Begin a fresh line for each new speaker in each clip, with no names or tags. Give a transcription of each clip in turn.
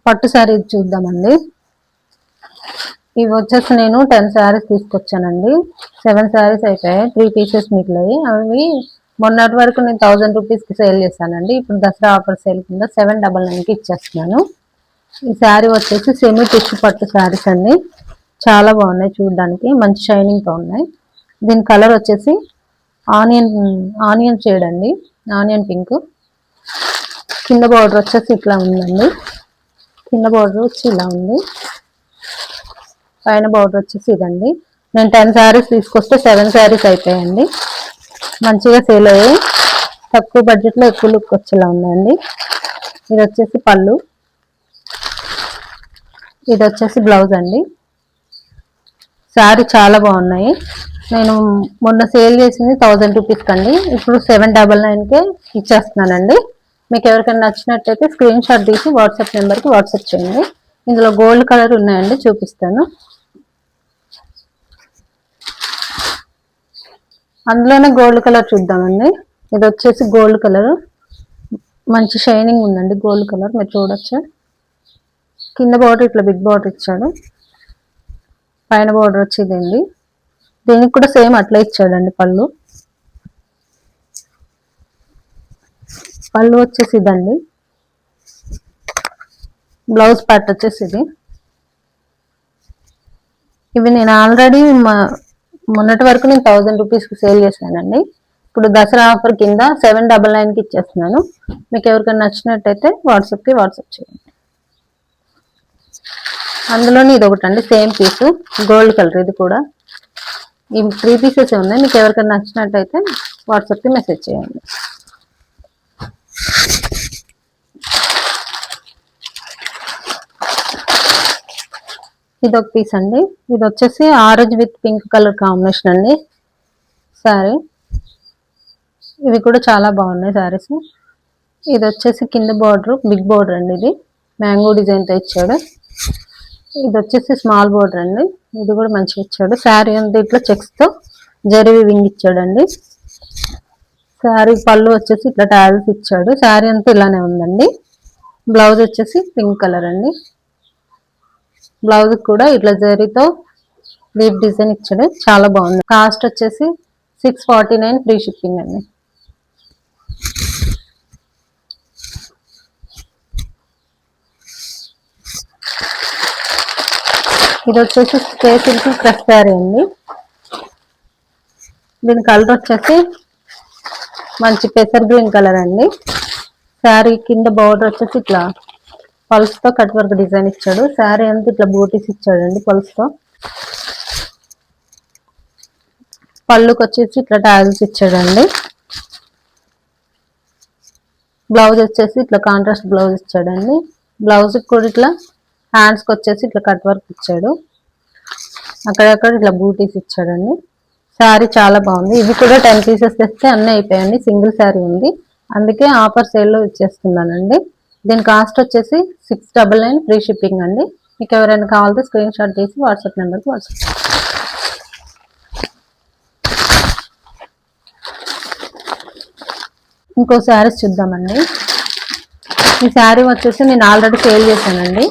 పట్టు శారీ చూద్దామండి. ఇవి వచ్చేసి నేను 10 శారీస్ తీసుకొచ్చానండి. 7 శారీస్ అయిపోయాయి, 3 పీసెస్ మిగిలాయి. అవి మొన్నటి వరకు నేను 1000 రూపీస్కి సేల్ చేశానండి. ఇప్పుడు దసరా ఆఫర్ సేల్ కింద 799కి ఇచ్చేస్తున్నాను. ఈ శారీ వచ్చేసి సెమీ టిష్యూ పట్టు శారీస్ అండి. చాలా బాగున్నాయి చూడడానికి, మంచి షైనింగ్తో ఉన్నాయి. దీని కలర్ వచ్చేసి ఆనియన్ షేడ్ అండి, ఆనియన్ పింక్. కింద బార్డర్ వచ్చేసి ఇట్లా ఉందండి. కింద బార్డర్ వచ్చి ఇలా ఉంది, పైన బార్డర్ వచ్చేసి ఇదండి. నేను 10 శారీస్ తీసుకొస్తే 7 శారీస్ అయిపోయాయండి. మంచిగా సేల్ అయ్యాయి, తక్కువ బడ్జెట్లో ఎక్కువ లుక్ వచ్చేలా ఉన్నాయండి. ఇది వచ్చేసి పళ్ళు, ఇది వచ్చేసి బ్లౌజ్ అండి. శారీ చాలా బాగున్నాయి. నేను మొన్న సేల్ చేసింది 1000 రూపీస్కి అండి, ఇప్పుడు 799కే ఇచ్చేస్తున్నానండి. మీకు ఎవరికైనా నచ్చినట్టయితే స్క్రీన్ షాట్ తీసి వాట్సాప్ నెంబర్కి వాట్సాప్ చేయండి. ఇందులో గోల్డ్ కలర్ ఉన్నాయండి, చూపిస్తాను. అందులోనే గోల్డ్ కలర్ చూద్దామండి. ఇది వచ్చేసి గోల్డ్ కలర్, మంచి షైనింగ్ ఉందండి గోల్డ్ కలర్, మీరు చూడొచ్చు. కింద బార్డర్ ఇట్లా బిగ్ బార్డర్ ఇచ్చాడు, పైన బార్డర్ వచ్చేదండి. దీనికి కూడా సేమ్ అట్లా ఇచ్చాడండి. పళ్ళు వచ్చేసి ఇదండి. బ్లౌజ్ పార్ట్ వచ్చేసి ఇది. ఇవి నేను ఆల్రెడీ మొన్నటి వరకు నేను 1000 రూపీస్కి సేల్ చేశానండి. ఇప్పుడు దసరా ఆఫర్ కింద 799కి ఇచ్చేస్తున్నాను. మీకు ఎవరికైనా నచ్చినట్టయితే వాట్సాప్ చేయండి. అందులోనే ఇది ఒకటి అండి, సేమ్ పీసు, గోల్డ్ కలర్. ఇది కూడా ఈ 3 పీసెస్ ఉన్నాయి. మీకు ఎవరికైనా నచ్చినట్టయితే వాట్సాప్కి మెసేజ్ చేయండి. ఇది ఒక పీస్ అండి. ఇది వచ్చేసి orange with pink colour combination అండి శారీ. ఇవి కూడా చాలా బాగున్నాయి శారీస్. ఇది వచ్చేసి కింద బార్డర్ బిగ్ బార్డర్ అండి, ఇది మ్యాంగో డిజైన్తో ఇచ్చాడు. ఇది వచ్చేసి స్మాల్ బార్డర్ అండి, ఇది కూడా మంచిగా ఇచ్చాడు. శారీ అంతా ఇట్లా చెక్స్తో జరీ వింగ్ ఇచ్చాడండి. శారీ పళ్ళు వచ్చేసి ఇట్లా టాజల్స్ ఇచ్చాడు. శారీ అంతా ఇలానే ఉందండి. బ్లౌజ్ వచ్చేసి పింక్ కలర్ అండి. బ్లౌజ్ కూడా ఇట్లా జరీతో లీఫ్ డిజైన్ ఇచ్చాడు, చాలా బాగుంది. కాస్ట్ వచ్చేసి 649 ఫ్రీ షిప్పింగ్ అండి. ఇది వచ్చేసి స్ప్రే సిల్క్ క్రష్ శారీ అండి. దీని కలర్ వచ్చేసి మంచి పెసర్ గ్రీన్ కలర్ అండి. శారీ కింద బార్డర్ వచ్చేసి ఇట్లా పల్స్తో కట్ వర్క్ డిజైన్ ఇచ్చాడు. శారీ అంతా ఇట్లా బూటీస్ ఇచ్చాడండి పల్స్తో. పళ్ళుకి వచ్చేసి ఇట్లా టాజల్స్ ఇచ్చాడండి. బ్లౌజ్ వచ్చేసి ఇట్లా కాంట్రాస్ట్ బ్లౌజ్ ఇచ్చాడండి. బ్లౌజ్కి కూడా ఇట్లా హ్యాండ్స్కి వచ్చేసి ఇట్లా కట్ వర్క్ ఇచ్చాడు, అక్కడక్కడ ఇట్లా బూటీస్ ఇచ్చాడండి. శారీ చాలా బాగుంది. ఇవి కూడా 10 పీసెస్ తెస్తే అన్నీ అయిపోయాయండి, సింగిల్ శారీ ఉంది, అందుకే ఆఫర్ సేల్లో ఇచ్చేస్తున్నానండి. దీని కాస్ట్ వచ్చేసి 699 ఫ్రీ షిప్పింగ్ అండి. మీకు ఎవరైనా కావాలంటే స్క్రీన్ షాట్ తీసి వాట్సాప్ నెంబర్కి వాట్సాప్. ఇంకో శారీస్ చూద్దామండి. ఈ శారీ వచ్చేసి నేను ఆల్రెడీ సేల్ చేశానండి.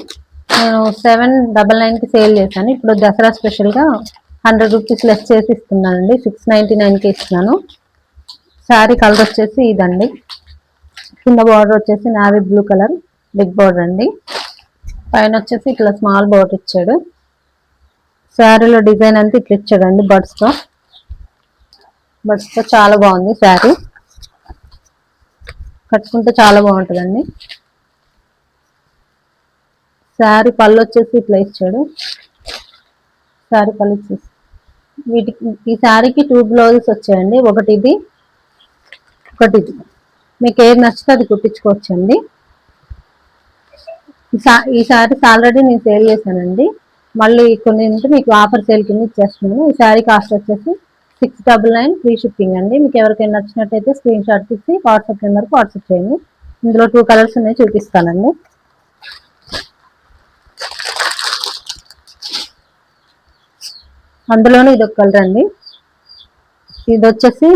నేను 799కి సేల్ చేశాను. ఇప్పుడు దసరా స్పెషల్గా 100 రూపీస్ లెస్ చేసి ఇస్తున్నానండి, 699కి ఇస్తున్నాను. శారీ కలర్ వచ్చేసి ఇదండి. కింద బార్డర్ వచ్చేసి navy blue colour big border అండి. పైన వచ్చేసి ఇట్లా స్మాల్ బార్డర్ ఇచ్చాడు. శారీలో డిజైన్ అంతా ఇట్లా ఇచ్చాడండి బడ్స్తో చాలా బాగుంది శారీ. కట్టుకుంటే చాలా బాగుంటుందండి. శారీ పళ్ళు వచ్చేసి ఇట్లా ఇచ్చాడు. శారీ పళ్ళు వచ్చేసి ఈ శారీకి 2 బ్లౌజెస్ వచ్చాయండి, ఒకటి ఇది ఒకటి ఇది. మీకు ఏది నచ్చితే అది కుట్టించుకోవచ్చండి. ఈ శారీస్ ఆల్రెడీ నేను సేల్ చేశానండి, మళ్ళీ కొన్ని మీకు ఆఫర్ సేల్ కింద ఇచ్చేస్తున్నాను. ఈ శారీ కాస్ట్ వచ్చేసి 699 ఫ్రీ షిప్పింగ్ అండి. మీకు ఎవరికైనా నచ్చినట్టయితే స్క్రీన్ షాట్ తీసి వాట్సాప్ నెంబర్కి వాట్సాప్ చేయండి. ఇందులో 2 కలర్స్ ఉన్నాయి, చూపిస్తానండి. అందులోనే ఇది ఒక కలర్ అండి. ఇది వచ్చేసి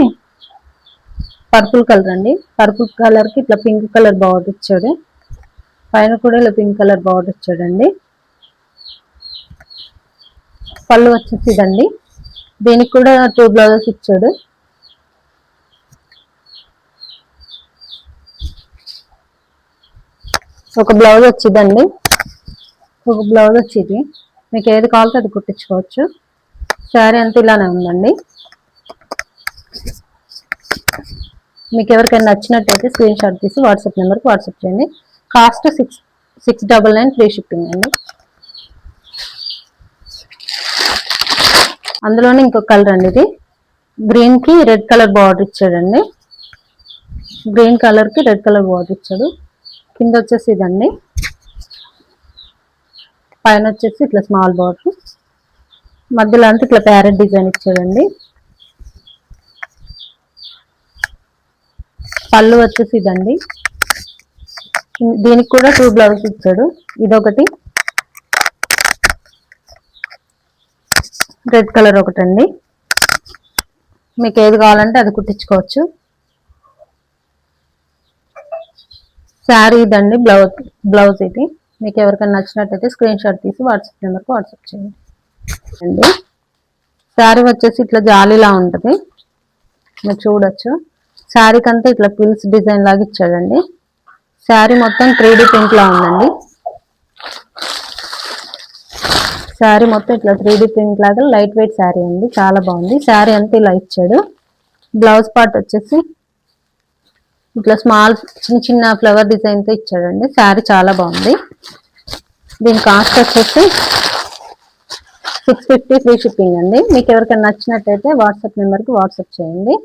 పర్పుల్ కలర్ అండి. పర్పుల్ కలర్కి ఇట్లా పింక్ కలర్ బార్డర్ ఇచ్చాడు. పైన కూడా ఇలా పింక్ కలర్ బార్డర్ ఇచ్చాడండి. పళ్ళు వచ్చేసి ఇదండి. దీనికి కూడా 2 బ్లౌజెస్ ఇచ్చాడు. ఒక బ్లౌజ్ వచ్చిందండి, ఒక బ్లౌజ్ వచ్చింది. మీకు ఏది కావాలో అది కుట్టించుకోవచ్చు. శారీ అంతా ఇలానే ఉందండి. మీకు ఎవరికైనా నచ్చినట్టయితే స్క్రీన్ షాట్ తీసి వాట్సాప్ నెంబర్కి వాట్సాప్ చేయండి. కాస్ట్ 699 ఫ్రీ షిప్పింగ్ అండి. అందులోనే ఇంకొక కలర్ అండి, ఇది గ్రీన్కి రెడ్ కలర్ బార్డర్ ఇచ్చాడండి. గ్రీన్ కలర్కి రెడ్ కలర్ బార్డర్ ఇచ్చాడు. కింద వచ్చేసి ఇదండి, పైన వచ్చేసి ఇట్లా స్మాల్ బార్డర్, మధ్యలో అంతా ఇట్లా ప్యారెట్ డిజైన్ ఇచ్చాడండి. పళ్ళు వచ్చేసి ఇదండి. దీనికి కూడా 2 బ్లౌజెస్ ఇచ్చాడు. ఇదొకటి, రెడ్ కలర్ ఒకటండి. మీకు ఏది కావాలంటే అది కుట్టించుకోవచ్చు. శారీ ఇదండి, బ్లౌజ్ ఇది. మీకు ఎవరికైనా నచ్చినట్టయితే స్క్రీన్ షాట్ తీసి వాట్సాప్ నెంబర్కి వాట్సాప్ చేయండి అండి. శారీ వచ్చేసి ఇట్లా జాలీలా ఉంటుంది, మీరు చూడొచ్చు. శారీకి అంతా ఇట్లా పిల్స్ డిజైన్ లాగా ఇచ్చాడండి. శారీ మొత్తం 3D ప్రింట్ లా ఉందండి. శారీ మొత్తం ఇట్లా 3D ప్రింట్ లాగా లైట్ వెయిట్ శారీ అండి, చాలా బాగుంది. శారీ అంతా ఇలా ఇచ్చాడు. బ్లౌజ్ పార్ట్ వచ్చేసి ఇట్లా స్మాల్ చిన్న చిన్న ఫ్లవర్ డిజైన్తో ఇచ్చాడండి. శారీ చాలా బాగుంది. దీని కాస్ట్ వచ్చేసి 650 ఫ్రీ షిప్పింగ్ అండి. మీకు ఎవరికైనా నచ్చినట్టయితే వాట్సాప్ నెంబర్కి వాట్సాప్ చేయండి.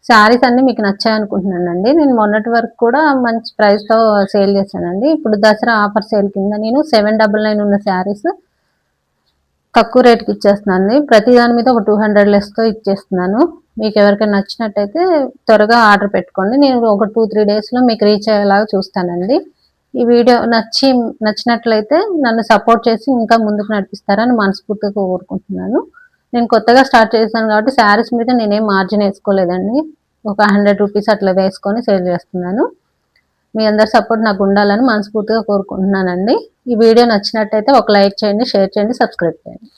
శారీస్ అన్ని మీకు నచ్చాయనుకుంటున్నానండి. నేను మొన్నటి వరకు కూడా మంచి ప్రైస్తో సేల్ చేశానండి. ఇప్పుడు దసరా ఆఫర్ సేల్ కింద నేను 799 ఉన్న శారీస్ తక్కువ రేట్కి ఇచ్చేస్తున్నాను. ప్రతి దాని మీద ఒక 200 లెస్తో ఇచ్చేస్తున్నాను. మీకు ఎవరికైనా నచ్చినట్టయితే త్వరగా ఆర్డర్ పెట్టుకోండి. నేను ఒక 2-3 డేస్లో మీకు రీచ్ అయ్యేలాగా చూస్తానండి. ఈ వీడియో నచ్చినట్లయితే నన్ను సపోర్ట్ చేసి ఇంకా ముందుకు నడిపిస్తారని మనస్ఫూర్తిగా కోరుకుంటున్నాను. నేను కొత్తగా స్టార్ట్ చేశాను కాబట్టి శారీస్ మీద నేనేం మార్జిన్ వేసుకోలేదండి. ఒక 100 రూపీస్ అట్లా వేసుకొని సేల్ చేస్తున్నాను. మీ అందరి సపోర్ట్ నాకు ఉండాలని మనస్ఫూర్తిగా కోరుకుంటున్నానండి. ఈ వీడియో నచ్చినట్టయితే ఒక లైక్ చేయండి, షేర్ చేయండి, సబ్స్క్రైబ్ చేయండి.